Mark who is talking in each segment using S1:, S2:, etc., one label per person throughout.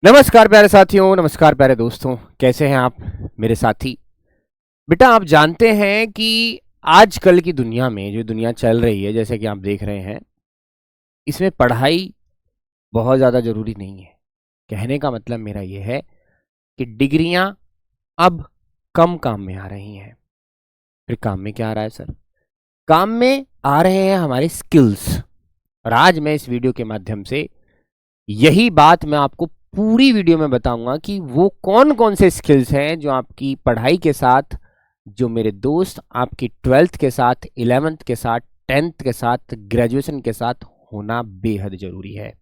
S1: नमस्कार प्यारे साथियों, नमस्कार प्यारे दोस्तों, कैसे हैं आप मेरे साथी। बेटा आप जानते हैं कि आजकल की दुनिया में जो दुनिया चल रही है, जैसे कि आप देख रहे हैं, इसमें पढ़ाई बहुत ज़्यादा ज़रूरी नहीं है। कहने का मतलब मेरा ये है कि डिग्रियां अब कम काम में आ रही हैं। फिर काम में क्या आ रहा है सर? काम में आ रहे हैं हमारे स्किल्स। और आज मैं इस वीडियो के माध्यम से यही बात मैं आपको पूरी वीडियो में बताऊंगा कि वो कौन कौन से स्किल्स हैं जो आपकी पढ़ाई के साथ, जो मेरे दोस्त आपकी 12th के साथ, 11th के साथ, 10th के साथ, ग्रेजुएशन के साथ होना बेहद जरूरी है।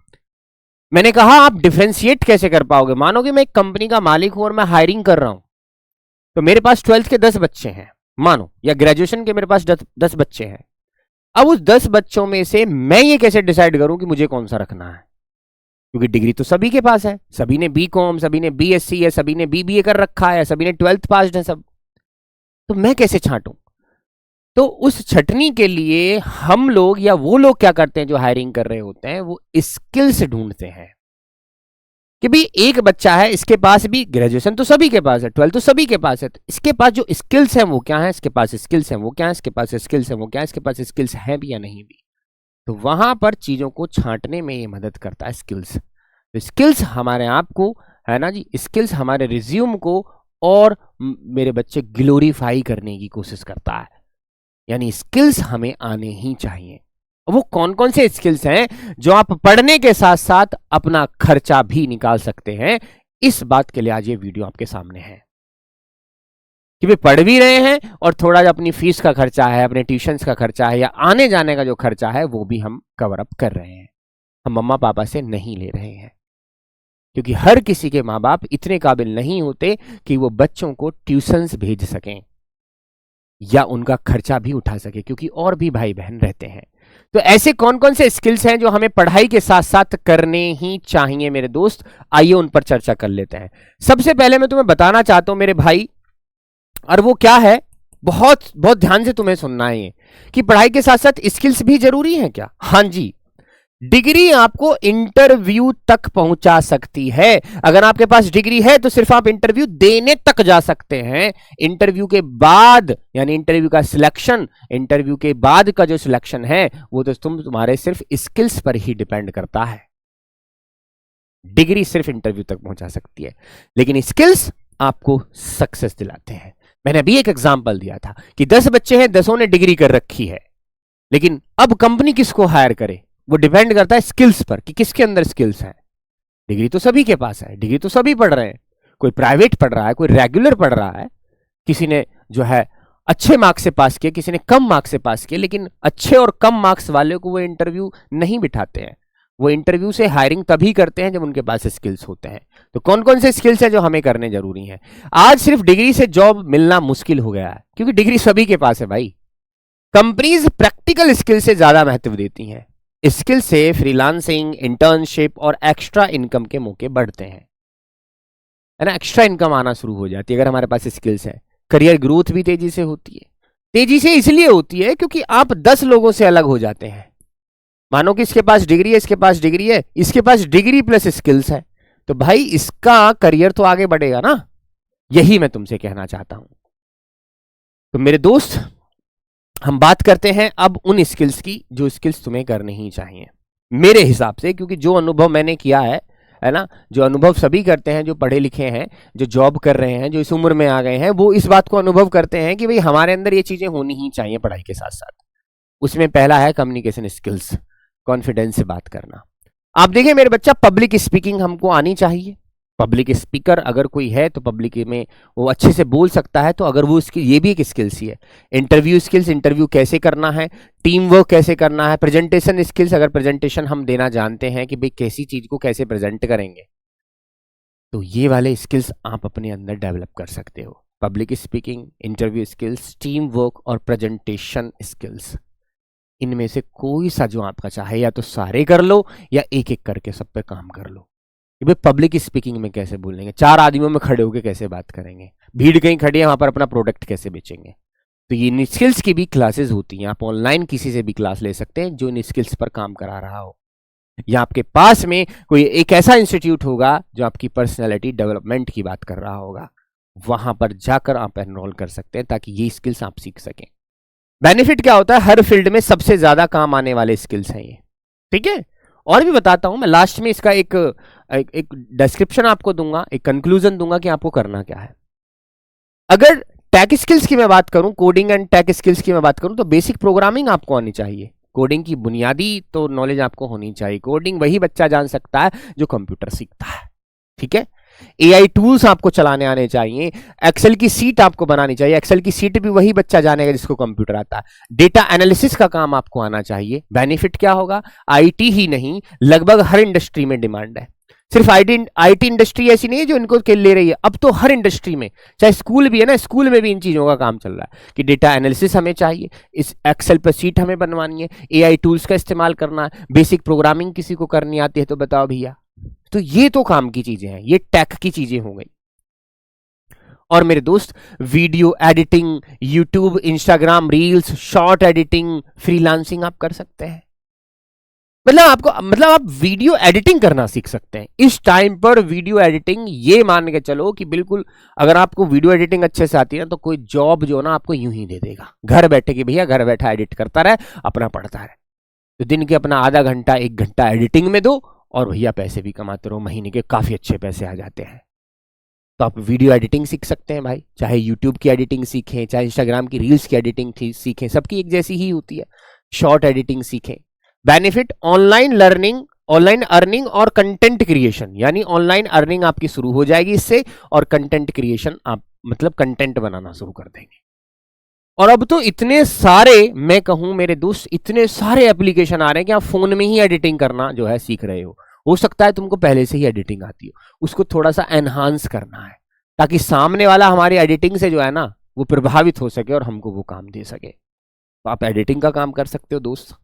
S1: मैंने कहा आप डिफरेंशिएट कैसे कर पाओगे? मानो कि मैं एक कंपनी का मालिक हूं और मैं हायरिंग कर रहा हूं, तो मेरे पास 12th के 10 बच्चे हैं मानो, या ग्रेजुएशन के मेरे पास 10 बच्चे हैं। अब उस 10 बच्चों में से मैं ये कैसे डिसाइड करूं कि मुझे कौन सा रखना है? क्योंकि डिग्री तो सभी के पास है, सभी ने बीकॉम, सभी ने बीएससी है, सभी ने बीबीए कर रखा है, सभी ने 12th पास है सब। तो मैं कैसे छांटूं? तो उस छटनी के लिए हम लोग या वो लोग क्या करते हैं जो हायरिंग कर रहे होते हैं, वो स्किल्स ढूंढते हैं कि भाई एक बच्चा है, इसके पास भी ग्रेजुएशन तो सभी के पास है, 12th तो सभी के पास है, तो इसके पास जो स्किल्स हैं वो क्या है, इसके पास स्किल्स हैं वो क्या है, इसके पास स्किल्स हैं वो क्या है, इसके पास स्किल्स हैं भी या नहीं भी। तो वहां पर चीजों को छांटने में ये मदद करता है स्किल्स। तो स्किल्स हमारे आप को, है ना जी, स्किल्स हमारे रिज्यूम को और मेरे बच्चे ग्लोरीफाई करने की कोशिश करता है। यानी स्किल्स हमें आने ही चाहिए। वो कौन कौन से स्किल्स हैं जो आप पढ़ने के साथ साथ अपना खर्चा भी निकाल सकते हैं, इस बात के लिए आज ये वीडियो आपके सामने है कि भाई पढ़ भी रहे हैं और थोड़ा जो अपनी फीस का खर्चा है, अपने ट्यूशंस का खर्चा है, या आने जाने का जो खर्चा है, वो भी हम कवर अप कर रहे हैं। हम मम्मा पापा से नहीं ले रहे हैं, क्योंकि हर किसी के माँ बाप इतने काबिल नहीं होते कि वो बच्चों को ट्यूशंस भेज सकें या उनका खर्चा भी उठा सके, क्योंकि और भी भाई बहन रहते हैं। तो ऐसे कौन कौन से स्किल्स हैं जो हमें पढ़ाई के साथ साथ करने ही चाहिए मेरे दोस्त? आइए उन पर चर्चा कर लेते हैं। सबसे पहले मैं तुम्हें बताना चाहता हूं मेरे भाई, और वो क्या है, बहुत बहुत ध्यान से तुम्हें सुनना है ये, कि पढ़ाई के साथ साथ स्किल्स भी जरूरी है क्या? हाँ जी, डिग्री आपको इंटरव्यू तक पहुंचा सकती है। अगर आपके पास डिग्री है तो सिर्फ आप इंटरव्यू देने तक जा सकते हैं। इंटरव्यू के बाद, यानी इंटरव्यू का सिलेक्शन, इंटरव्यू के बाद का जो सिलेक्शन है, वो तो तुम्हारे सिर्फ स्किल्स पर ही डिपेंड करता है। डिग्री सिर्फ इंटरव्यू तक पहुंचा सकती है, लेकिन स्किल्स आपको सक्सेस दिलाते हैं। मैंने अभी एक एग्जांपल दिया था कि 10 बच्चे हैं, 10 ने डिग्री कर रखी है, लेकिन अब कंपनी किसको हायर करे, वो डिपेंड करता है स्किल्स पर कि किसके अंदर स्किल्स है। डिग्री तो सभी के पास है, डिग्री तो सभी पढ़ रहे हैं, कोई प्राइवेट पढ़ रहा है, कोई रेगुलर पढ़ रहा है, किसी ने जो है अच्छे मार्क्स से पास किया, किसी ने कम मार्क्स से पास किया, लेकिन अच्छे और कम मार्क्स वाले को वो इंटरव्यू नहीं बिठाते हैं। वो इंटरव्यू से हायरिंग तभी करते हैं जब उनके पास स्किल्स होते हैं। तो कौन कौन से स्किल्स हैं जो हमें करने जरूरी हैं? आज सिर्फ डिग्री से जॉब मिलना मुश्किल हो गया है, क्योंकि डिग्री सभी के पास है भाई। कंपनीज प्रैक्टिकल स्किल से ज्यादा महत्व देती हैं। स्किल से फ्रीलांसिंग, इंटर्नशिप और एक्स्ट्रा इनकम के मौके बढ़ते हैं, है ना। एक्स्ट्रा इनकम आना शुरू हो जाती है अगर हमारे पास स्किल्स है। करियर ग्रोथ भी तेजी से होती है। तेजी से इसलिए होती है क्योंकि आप 10 लोगों से अलग हो जाते हैं। मानो कि इसके पास डिग्री है, इसके पास डिग्री है, इसके पास डिग्री प्लस स्किल्स है, तो भाई इसका करियर तो आगे बढ़ेगा ना। यही मैं तुमसे कहना चाहता हूं। तो मेरे दोस्त, हम बात करते हैं अब उन स्किल्स की जो स्किल्स तुम्हें करनी ही चाहिए मेरे हिसाब से, क्योंकि जो अनुभव मैंने किया है ना, जो अनुभव सभी करते हैं, जो पढ़े लिखे हैं, जो जॉब कर रहे हैं, जो इस उम्र में आ गए हैं, वो इस बात को अनुभव करते हैं कि भाई हमारे अंदर ये चीजें होनी ही चाहिए पढ़ाई के साथ साथ। उसमें पहला है कम्युनिकेशन स्किल्स, कॉन्फिडेंस से बात करना। आप देखिए मेरे बच्चा, पब्लिक स्पीकिंग हमको आनी चाहिए। पब्लिक स्पीकर अगर कोई है तो पब्लिक में वो अच्छे से बोल सकता है, तो अगर वो इसकी, ये भी एक स्किल्स ही है। इंटरव्यू स्किल्स, इंटरव्यू कैसे करना है, टीम वर्क कैसे करना है, प्रेजेंटेशन स्किल्स, अगर प्रेजेंटेशन हम देना जानते हैं कि भाई कैसी चीज को कैसे प्रेजेंट करेंगे, तो ये वाले स्किल्स आप अपने अंदर डेवलप कर सकते हो। Public speaking, interview skills, team work और प्रेजेंटेशन स्किल्स, इनमें से कोई सा जो आपका चाहे, या तो सारे कर लो या एक एक करके सब पे काम कर लो। कि भाई पब्लिक स्पीकिंग में कैसे बोलेंगे, 4 आदमियों में खड़े होकर कैसे बात करेंगे, भीड़ कहीं खड़ी है वहां पर अपना प्रोडक्ट कैसे बेचेंगे। तो ये इन स्किल्स की भी क्लासेस होती हैं। आप ऑनलाइन किसी से भी क्लास ले सकते हैं जो इन स्किल्स पर काम करा रहा हो। या आपके पास में कोई एक ऐसा इंस्टीट्यूट होगा जो आपकी पर्सनैलिटी डेवलपमेंट की बात कर रहा होगा, वहां पर जाकर आप एनरोल कर सकते हैं ताकि ये स्किल्स आप सीख सकें। बेनिफिट क्या होता है, हर फील्ड में सबसे ज्यादा काम आने वाले स्किल्स हैं ये, ठीक है। और भी बताता हूं मैं, लास्ट में इसका एक डिस्क्रिप्शन आपको दूंगा, एक कंक्लूजन दूंगा कि आपको करना क्या है। अगर टेक स्किल्स की मैं बात करूं, कोडिंग एंड टेक स्किल्स की मैं बात करूं, तो बेसिक प्रोग्रामिंग आपको आनी चाहिए। कोडिंग की बुनियादी तो नॉलेज आपको होनी चाहिए। कोडिंग वही बच्चा जान सकता है जो कंप्यूटर सीखता है, ठीक है। एआई टूल्स आपको चलाने आने चाहिए। एक्सेल की सीट आपको बनानी चाहिए। एक्सेल की सीट भी वही बच्चा जानेगा जिसको कंप्यूटर आता है। डेटा एनालिसिस का काम आपको आना चाहिए। बेनिफिट क्या होगा, आईटी ही नहीं, लगभग हर इंडस्ट्री में डिमांड है। सिर्फ आईटी इंडस्ट्री ऐसी नहीं है जो इनको ले रही है, अब तो हर इंडस्ट्री में, चाहे स्कूल भी है ना, स्कूल में भी इन चीजों का काम चल रहा है कि डेटा एनालिसिस हमें चाहिए, इस एक्सेल पर सीट हमें बनवानी है, एआई टूल्स का इस्तेमाल करना है, बेसिक प्रोग्रामिंग किसी को करनी आती है तो बताओ भैया। तो ये तो काम की चीजें हैं, ये टेक की चीजें हो गई। और मेरे दोस्त, video editing, YouTube, Instagram reels, short editing, freelancing आप कर सकते हैं। मतलब आप वीडियो एडिटिंग करना सीख सकते हैं इस टाइम पर। वीडियो एडिटिंग, ये मान के चलो कि बिल्कुल अगर आपको वीडियो एडिटिंग अच्छे से आती है ना, तो कोई जॉब जो ना आपको यूं ही दे देगा घर बैठे कि भैया घर बैठा एडिट करता रहे, अपना पढ़ता रहे। तो दिन के अपना आधा घंटा 1 घंटा एडिटिंग में दो और भैया पैसे भी कमाते रहो, महीने के काफी अच्छे पैसे आ जाते हैं। तो आप वीडियो एडिटिंग सीख सकते हैं भाई, चाहे यूट्यूब की एडिटिंग सीखें, चाहे इंस्टाग्राम की रील्स की एडिटिंग सीखें, सबकी एक जैसी ही होती है। शॉर्ट एडिटिंग सीखें। Benefit, online learning, online earning और कंटेंट क्रिएशन, यानी ऑनलाइन अर्निंग आपकी शुरू हो जाएगी इससे, और कंटेंट क्रिएशन आप मतलब कंटेंट बनाना शुरू कर देंगे। और अब तो इतने सारे, मैं कहूं मेरे दोस्त, इतने सारे एप्लीकेशन आ रहे हैं कि आप फोन में ही एडिटिंग करना जो है सीख रहे हो सकता है तुमको पहले से ही एडिटिंग आती हो, उसको थोड़ा सा एनहांस करना है ताकि सामने वाला हमारी एडिटिंग से जो है ना वो प्रभावित हो सके और हमको वो काम दे सके। तो आप एडिटिंग का काम कर सकते हो दोस्त।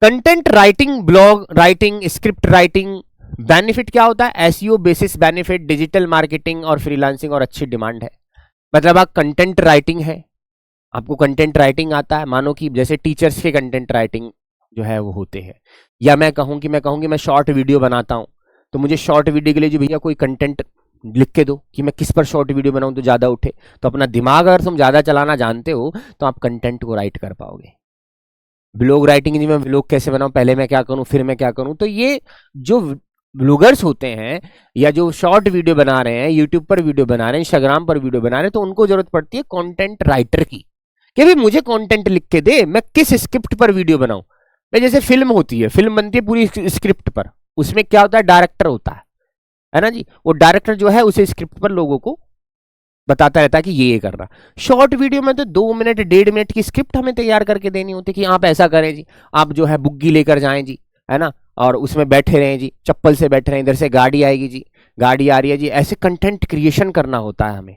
S1: Content writing, blog writing, script writing. Benefit क्या होता है, SEO basis benefit, digital marketing और फ्रीलांसिंग और अच्छी डिमांड है। मतलब आप कंटेंट राइटिंग है, आपको कंटेंट राइटिंग आता है, मानो कि जैसे टीचर्स के कंटेंट राइटिंग जो है वो होते हैं, या मैं कहूँ कि मैं शॉर्ट वीडियो बनाता हूँ, तो मुझे शॉर्ट वीडियो के लिए जो भैया कोई कंटेंट लिख के दो कि मैं किस पर शॉर्ट वीडियो बनाऊं तो ज़्यादा उठे। तो अपना दिमाग अगर तुम ज़्यादा चलाना जानते हो तो आप कंटेंट को राइट कर पाओगे। ब्लॉग राइटिंग, जी मैं ब्लॉग कैसे बनाऊं, पहले मैं क्या करूं फिर मैं क्या करूं। तो ये जो ब्लॉगर्स होते हैं या जो शॉर्ट वीडियो बना रहे हैं, यूट्यूब पर वीडियो बना रहे हैं, इंस्टाग्राम पर वीडियो बना रहे हैं, तो उनको जरूरत पड़ती है कंटेंट राइटर की कि भाई मुझे कंटेंट लिख के दे, मैं किस स्क्रिप्ट पर वीडियो बनाऊं। मैं जैसे फिल्म होती है, फिल्म बनती है पूरी स्क्रिप्ट पर, उसमें क्या होता है, डायरेक्टर होता है ना जी। वो डायरेक्टर जो है उसे स्क्रिप्ट पर लोगों को बताता रहता है कि ये करना। शॉर्ट वीडियो में तो 2 मिनट 1.5 मिनट की स्क्रिप्ट हमें तैयार करके देनी होती है कि आप ऐसा करें जी, आप जो है बुग्गी लेकर जाएं जी, है ना, और उसमें बैठे रहें जी, चप्पल से बैठे रहें, इधर से गाड़ी आएगी जी, गाड़ी आ रही है जी, ऐसे कंटेंट क्रिएशन करना होता है हमें।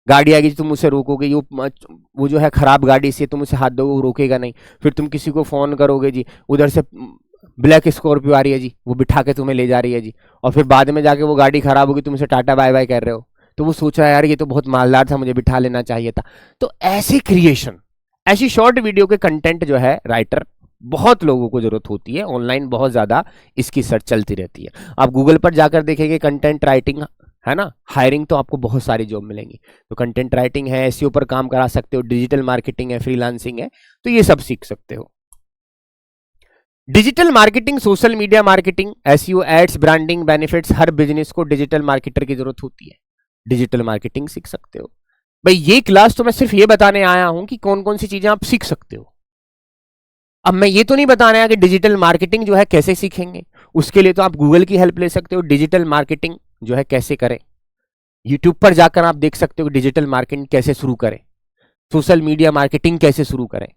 S1: गाड़ी आएगी जी, तुम उसे रोकोगे, वो जो है खराब गाड़ी से तुम उसे हाथ दोगे, वो रोकेगा नहीं। फिर तुम किसी को फोन करोगे जी, उधर से ब्लैक स्कॉर्पियो आ रही है जी, वो बिठा के तुम्हें ले जा रही है जी, और फिर बाद में जाके वो गाड़ी खराब होगी, तुम उसे टाटा बाय बाय कर रहे हो, तो वो सोच रहा है यार ये तो बहुत मालदार था, मुझे बिठा लेना चाहिए था। तो ऐसी क्रिएशन, ऐसी शॉर्ट वीडियो के कंटेंट जो है राइटर बहुत लोगों को जरूरत होती है। ऑनलाइन बहुत ज्यादा इसकी सर्च चलती रहती है। आप गूगल पर जाकर देखेंगे कंटेंट राइटिंग, है ना, हायरिंग, तो आपको बहुत सारी जॉब मिलेंगी। तो कंटेंट राइटिंग है, एसईओ पर काम करा सकते हो, डिजिटल मार्केटिंग है, फ्रीलांसिंग है, तो ये सब सीख सकते हो। Digital marketing, social media marketing, SEO, ads, branding, benefits, हर बिजनेस को डिजिटल मार्केटर की जरूरत होती है। डिजिटल मार्केटिंग सीख सकते हो भाई। ये क्लास तो मैं सिर्फ ये बताने आया हूं कि कौन कौन सी चीजें आप सीख सकते हो। अब मैं ये तो नहीं बताने आया कि डिजिटल मार्केटिंग जो है कैसे सीखेंगे। उसके लिए तो आप गूगल की हेल्प ले सकते हो, डिजिटल मार्केटिंग जो है कैसे करें। यूट्यूब पर जाकर आप देख सकते हो कि डिजिटल मार्केटिंग कैसे शुरू करें, सोशल मीडिया मार्केटिंग कैसे शुरू करें।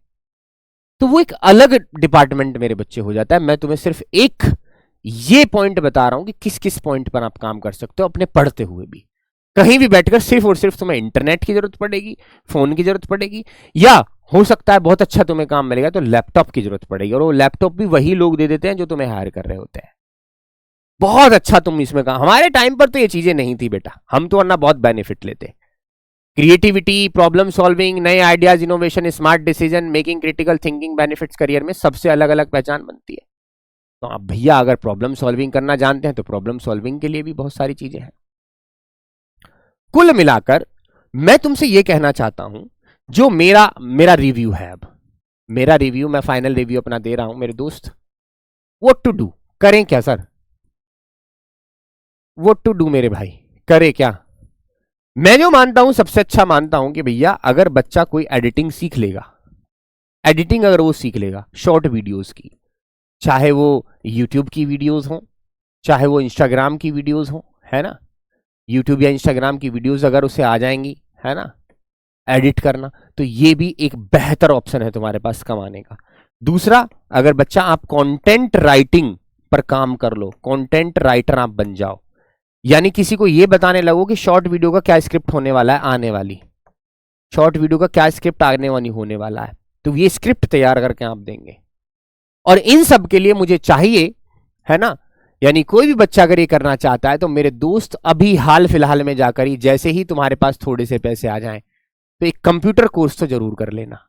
S1: तो वो एक अलग डिपार्टमेंट मेरे बच्चे हो जाता है। मैं तुम्हें सिर्फ एक ये पॉइंट बता रहा हूं कि किस किस पॉइंट पर आप काम कर सकते हो अपने पढ़ते हुए भी। कहीं भी बैठकर सिर्फ और सिर्फ तुम्हें इंटरनेट की जरूरत पड़ेगी, फोन की जरूरत पड़ेगी, या हो सकता है बहुत अच्छा तुम्हें काम मिलेगा तो लैपटॉप की जरूरत पड़ेगी, और वो लैपटॉप भी वही लोग दे देते हैं जो तुम्हें हायर कर रहे होते हैं। बहुत अच्छा तुम इसमें काम, हमारे टाइम पर तो ये चीजें नहीं थी बेटा, हम तो वरना बहुत बेनिफिट लेते। क्रिएटिविटी, प्रॉब्लम सॉल्विंग, नए ideas, innovation, smart decision making, critical thinking benefits career में सबसे अलग अलग पहचान बनती है। तो आप भैया अगर प्रॉब्लम सॉल्विंग करना जानते हैं तो प्रॉब्लम सॉल्विंग के लिए भी बहुत सारी चीजें हैं। कुल मिलाकर मैं तुमसे यह कहना चाहता हूं, जो मेरा मेरा रिव्यू है, अब मेरा रिव्यू, मैं फाइनल रिव्यू अपना दे रहा हूं मेरे दोस्त। व्हाट टू डू, करें क्या सर? व्हाट टू डू मेरे भाई, करें क्या? मैं जो मानता हूं, सबसे अच्छा मानता हूं कि भैया अगर बच्चा कोई एडिटिंग सीख लेगा, एडिटिंग अगर वो सीख लेगा शॉर्ट वीडियोस की, चाहे वो यूट्यूब की वीडियोस हो, चाहे वो इंस्टाग्राम की वीडियोस हो, है ना, यूट्यूब या इंस्टाग्राम की वीडियोस अगर उसे आ जाएंगी, है ना, एडिट करना, तो ये भी एक बेहतर ऑप्शन है तुम्हारे पास कमाने का। दूसरा, अगर बच्चा आप कंटेंट राइटिंग पर काम कर लो, कंटेंट राइटर आप बन जाओ, यानी किसी को ये बताने लगो कि शॉर्ट वीडियो का क्या स्क्रिप्ट होने वाला है, आने वाली शॉर्ट वीडियो का क्या स्क्रिप्ट आने वाली होने वाला है, तो ये स्क्रिप्ट तैयार करके आप देंगे। और इन सब के लिए मुझे चाहिए, है ना, यानी कोई भी बच्चा अगर ये करना चाहता है तो मेरे दोस्त अभी हाल फिलहाल में जाकर ही, जैसे ही तुम्हारे पास थोड़े से पैसे आ जाएं, तो एक कंप्यूटर कोर्स तो जरूर कर लेना।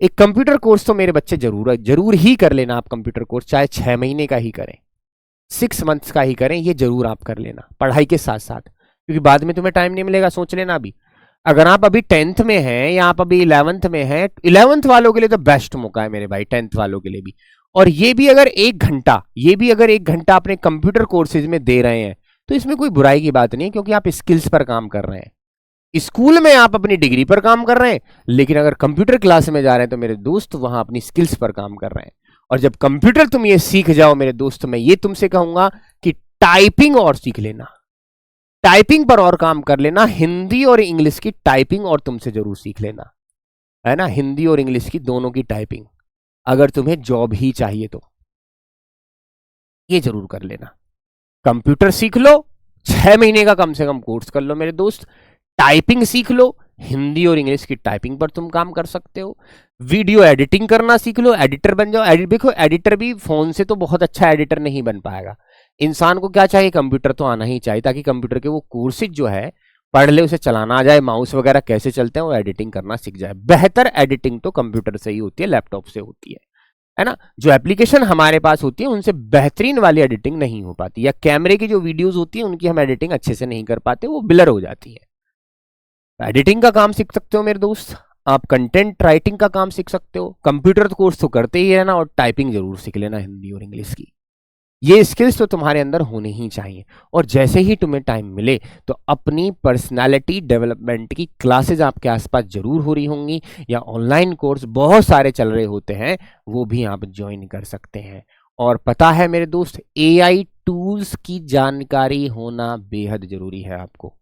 S1: एक कंप्यूटर कोर्स तो मेरे बच्चे जरूर ही कर लेना। आप कंप्यूटर कोर्स चाहे 6 महीने का ही करें, 6 मंथ्स का ही करें, ये जरूर आप कर लेना पढ़ाई के साथ साथ, क्योंकि बाद में तुम्हें टाइम नहीं मिलेगा। सोच लेना, अभी अगर आप अभी 10th में हैं या आप अभी 11th में हैं, 11th वालों के लिए तो बेस्ट मौका है मेरे भाई, 10th वालों के लिए भी। और ये भी अगर 1 घंटा अपने कंप्यूटर कोर्सेज में दे रहे हैं तो इसमें कोई बुराई की बात नहीं है, क्योंकि आप स्किल्स पर काम कर रहे हैं। स्कूल में आप अपनी डिग्री पर काम कर रहे हैं, लेकिन अगर कंप्यूटर क्लास में जा रहे हैं तो मेरे दोस्त वहां अपनी स्किल्स पर काम कर रहे हैं। और जब कंप्यूटर तुम ये सीख जाओ मेरे दोस्त, मैं ये तुमसे कहूंगा कि टाइपिंग और सीख लेना, टाइपिंग पर और काम कर लेना। हिंदी और इंग्लिश की टाइपिंग और तुमसे जरूर सीख लेना, है ना, हिंदी और इंग्लिश की दोनों की टाइपिंग, अगर तुम्हें जॉब ही चाहिए तो ये जरूर कर लेना। कंप्यूटर सीख लो, 6 महीने का कम से कम कोर्स कर लो मेरे दोस्त, टाइपिंग सीख लो, हिंदी और इंग्लिश की टाइपिंग पर तुम काम कर सकते हो, वीडियो एडिटिंग करना सीख लो, एडिटर बन जाओ। देखो, एडिटर भी फोन से तो बहुत अच्छा एडिटर नहीं बन पाएगा। इंसान को क्या चाहिए, कंप्यूटर तो आना ही चाहिए, ताकि कंप्यूटर के वो कोर्सेज जो है पढ़ ले, उसे चलाना आ जाए, माउस वगैरह कैसे चलते हैं वो एडिटिंग करना सीख जाए। बेहतर एडिटिंग तो कंप्यूटर से ही होती है, लैपटॉप से होती है ना। जो एप्लीकेशन हमारे पास होती है उनसे बेहतरीन वाली एडिटिंग नहीं हो पाती, या कैमरे की जो वीडियोस होती है उनकी हम एडिटिंग अच्छे से नहीं कर पाते, वो ब्लर हो जाती है। एडिटिंग का काम सीख सकते हो मेरे दोस्त, आप कंटेंट राइटिंग का काम सीख सकते हो, कंप्यूटर कोर्स तो करते ही है ना, और टाइपिंग जरूर सीख लेना हिंदी और इंग्लिश की। ये स्किल्स तो तुम्हारे अंदर होने ही चाहिए। और जैसे ही तुम्हें टाइम मिले तो अपनी पर्सनालिटी डेवलपमेंट की क्लासेस आपके आसपास जरूर हो रही होंगी, या ऑनलाइन कोर्स बहुत सारे चल रहे होते हैं, वो भी आप ज्वाइन कर सकते हैं। और पता है मेरे दोस्त, एआई टूल्स की जानकारी होना बेहद जरूरी है आपको।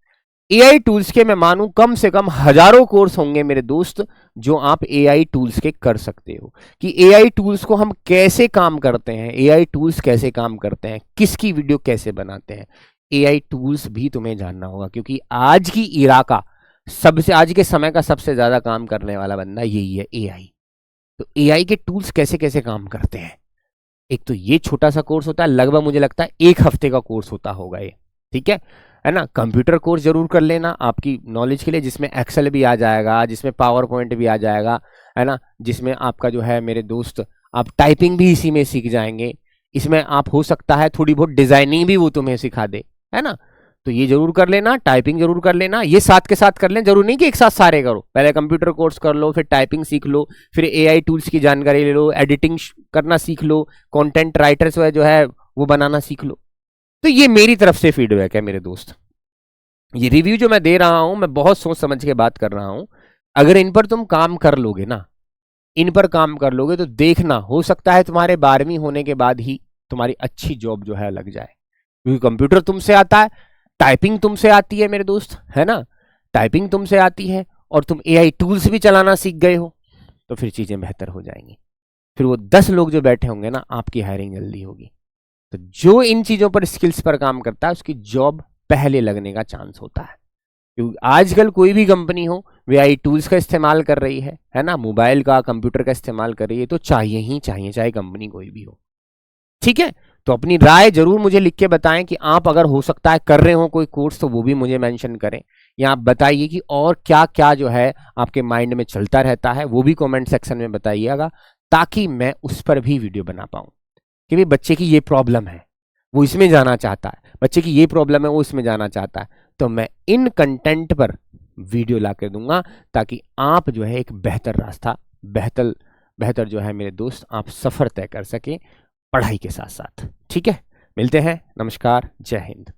S1: एआई टूल्स के मैं मानूं कम से कम हजारों कोर्स होंगे मेरे दोस्त, जो आप एआई टूल्स के कर सकते हो, कि एआई टूल्स को हम कैसे काम करते हैं, एआई टूल्स कैसे काम करते हैं, किसकी वीडियो कैसे बनाते हैं, एआई टूल्स भी तुम्हें जानना होगा। क्योंकि आज की इरा का सबसे, आज के समय का सबसे ज्यादा काम करने वाला बंदा यही है, एआई। तो एआई के टूल्स कैसे कैसे काम करते हैं, एक तो ये छोटा सा कोर्स होता है, लगभग मुझे लगता है 1 हफ्ते का कोर्स होता होगा ये, ठीक है ना। कंप्यूटर कोर्स जरूर कर लेना आपकी नॉलेज के लिए, जिसमें एक्सेल भी आ जाएगा, जिसमें पावर पॉइंट भी आ जाएगा, है ना, जिसमें आपका जो है मेरे दोस्त, आप टाइपिंग भी इसी में सीख जाएंगे। इसमें आप हो सकता है थोड़ी बहुत डिजाइनिंग भी वो तुम्हें सिखा दे, है ना। तो ये जरूर कर लेना, टाइपिंग जरूर कर लेना, ये साथ के साथ कर लेना, जरूर नहीं कि एक साथ सारे करो। पहले कंप्यूटर कोर्स कर लो, फिर टाइपिंग सीख लो, फिर एआई टूल्स की जानकारी ले लो, एडिटिंग करना सीख लो, कंटेंट राइटर्स जो है वो बनाना सीख लो। तो ये मेरी तरफ से फीडबैक है मेरे दोस्त। ये रिव्यू जो मैं दे रहा हूं, मैं बहुत सोच समझ के बात कर रहा हूं। अगर इन पर तुम काम कर लोगे ना, इन पर काम कर लोगे, तो देखना, हो सकता है तुम्हारे 12वीं होने के बाद ही तुम्हारी अच्छी जॉब जो है लग जाए, क्योंकि कंप्यूटर तुमसे आता है, टाइपिंग तुमसे आती है मेरे दोस्त, है ना, टाइपिंग तुमसे आती है, और तुम एआई टूल्स भी चलाना सीख गए हो, तो फिर चीजें बेहतर हो जाएंगी। फिर वो 10 लोग जो बैठे होंगे ना, आपकी हायरिंग जल्दी होगी। तो जो इन चीजों पर, स्किल्स पर काम करता है, उसकी जॉब पहले लगने का चांस होता है। क्योंकि आजकल कोई भी कंपनी हो, वे एआई टूल्स का इस्तेमाल कर रही है ना, मोबाइल का, कंप्यूटर का इस्तेमाल कर रही है, तो चाहिए ही चाहिए, चाहे कंपनी कोई भी हो। ठीक है, तो अपनी राय जरूर मुझे लिख के बताएं कि आप अगर हो सकता है कर रहे हो कोई कोर्स, तो वो भी मुझे मेंशन करें, या आप बताइए कि और क्या क्या जो है आपके माइंड में चलता रहता है, वो भी कमेंट सेक्शन में बताइएगा, ताकि मैं उस पर भी वीडियो बना पाऊं। कि भाई बच्चे की ये प्रॉब्लम है, वो इसमें जाना चाहता है, बच्चे की ये प्रॉब्लम है, वो इसमें जाना चाहता है, तो मैं इन कंटेंट पर वीडियो ला कर दूंगा ताकि आप जो है एक बेहतर रास्ता, बेहतर बेहतर जो है मेरे दोस्त, आप सफ़र तय कर सकें पढ़ाई के साथ साथ। ठीक है, मिलते हैं, नमस्कार, जय हिंद।